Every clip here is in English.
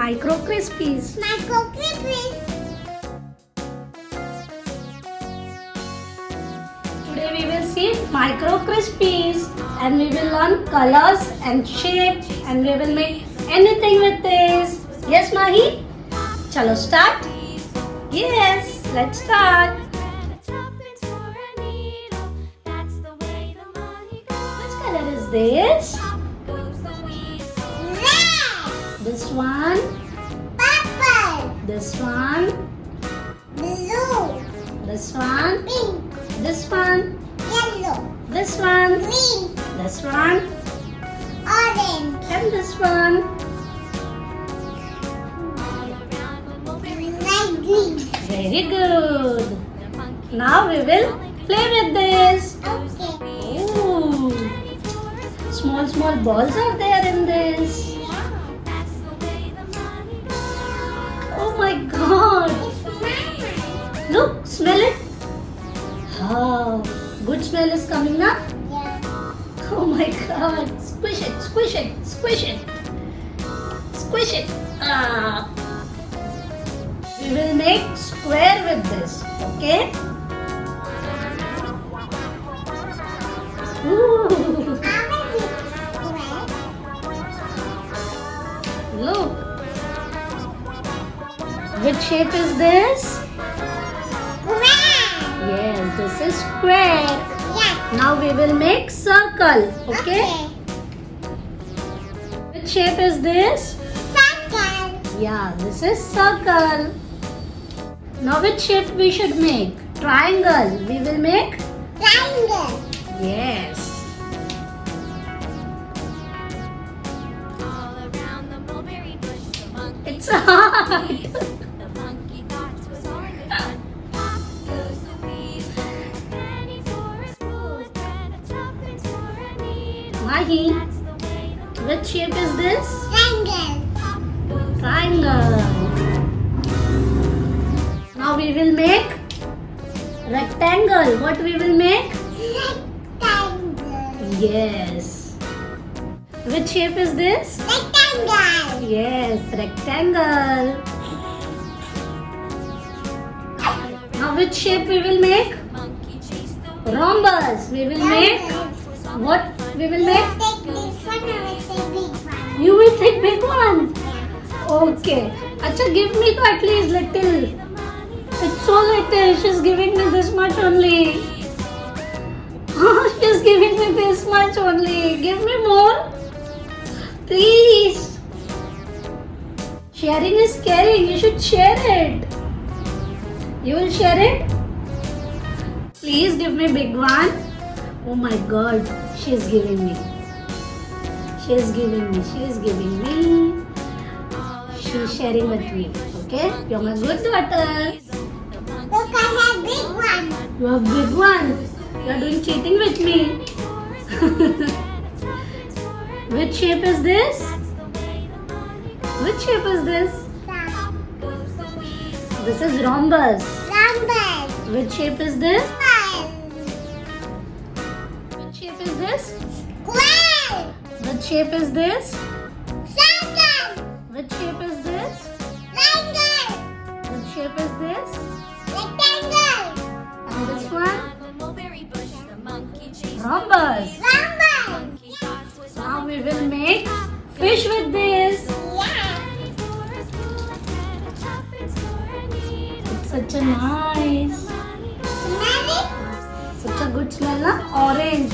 Micro krispies. Micro krispies. Today we will see micro krispies and we will learn colors and shape and we will make anything with this. Yes, Mahi? Chalo start. Yes, let's start. Which color is this? Red. This one. Purple. This one. Blue. This one. Pink. This one. Yellow. This one. Green. This one. Orange. And this one. Light green. Very good. Now we will play with this. Okay. Ooh. Small balls are there in this. Oh my god. It's mine. Look, smell it. Oh, good smell is coming up. Yeah. Oh my god. Squish it, squish it, squish it. Squish it. Ah. We will make square with this. Okay? Ooh. Look. Which shape is this? Square. Yes, this is square. Yes. Now we will make circle. Okay? Which shape is this? Circle. Yeah, this is circle. Now which shape we should make? Triangle. We will make? Triangle. Yes. It's hard. Mahi, which shape is this? Triangle. Triangle. Now we will make rectangle. What we will make? Rectangle. Yes. Which shape is this? Rectangle. Yes, rectangle. Now which shape we will make? Rhombus. We will make what? We will make? Take this one, I will take big one. You will take big one. Yeah. Okay. Acha, give me at least little. It's so little. She's giving me this much only. She's giving me this much only. Give me more. Please. Sharing is caring. You should share it. You will share it? Please give me big one. Oh my god. She is giving me. She is giving me. She is giving me. She is sharing with me. Okay? You're my good daughter. Look, I have big one. You have big one. You are doing cheating with me. Which shape is this? Which shape is this? This is rhombus. Rumble. Which shape is this? Square. Which shape is this? Square. Which shape is this? Circle. Which shape is this? Triangle. Which shape is this? Rectangle. And this one? Rhombus. Rumble. Now we will make fish with this. Yeah. It's such a nice. Smell it? Such a good smell, na? Orange.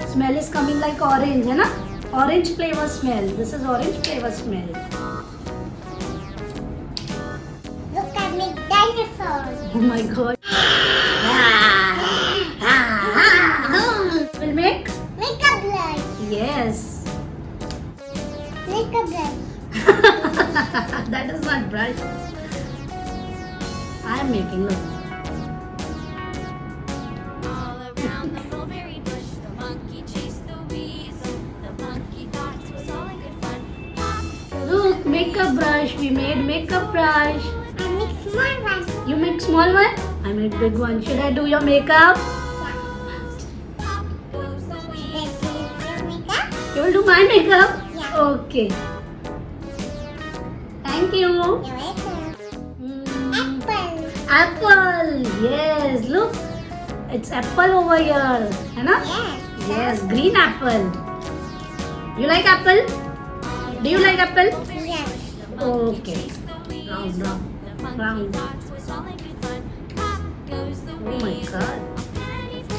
Smell is coming like orange, hai na? Orange flavor smell. This is orange flavor smell. Look at me, dinosaur. Oh my god. We'll make? Make a blood. Yes. Make a blood. That is not brush. I am making, look. Look, makeup brush. We made makeup brush. I make small one. You make small one? I made big one. Should I do your makeup? This is your makeup. You will do my makeup? Yeah. Okay. Thank you. You're welcome. Apple. Apple. Yes, look. It's apple over here. है ना? Yes. Yes, green apple. You like apple? Do you like apple? Yes. Okay. Round, round, round. Oh my God.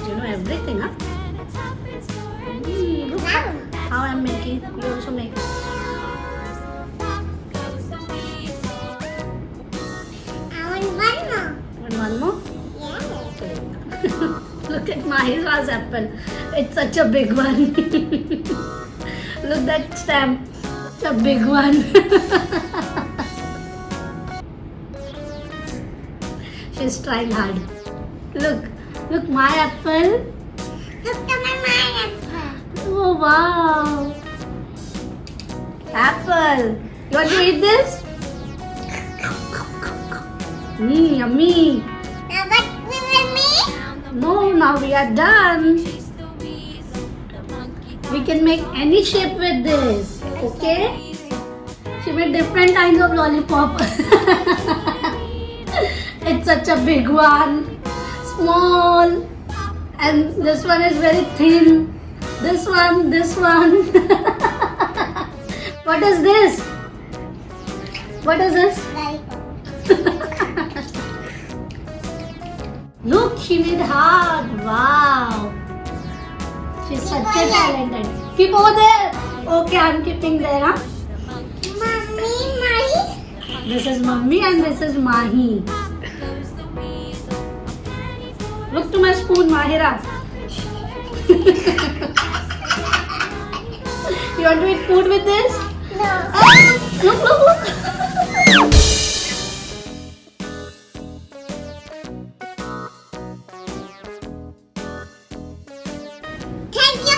You know everything, huh? Look Round. how I'm making. You also make. I want one more. And one more. Yes. Look at Mahira's apple. It's such a big one. Look that stamp. It's a big one. She's trying hard. Look my apple. Look to my apple. Oh wow. Apple. You want to eat this? Yummy. Now what we will make? No, now we are done. We can make any shape with this. Okay? She made different kinds of lollipop. It's such a big one, small, and this one is very thin. This one. What is this? What is this? Lollipop. Look, she made heart. Wow. She's such a talented. Keep over there. Okay, I'm keeping there. Huh? Mommy, Mahi. This is Mummy and this is Mahi. Look to my spoon, Mahira. You want to eat food with this? No. Look. Thank you.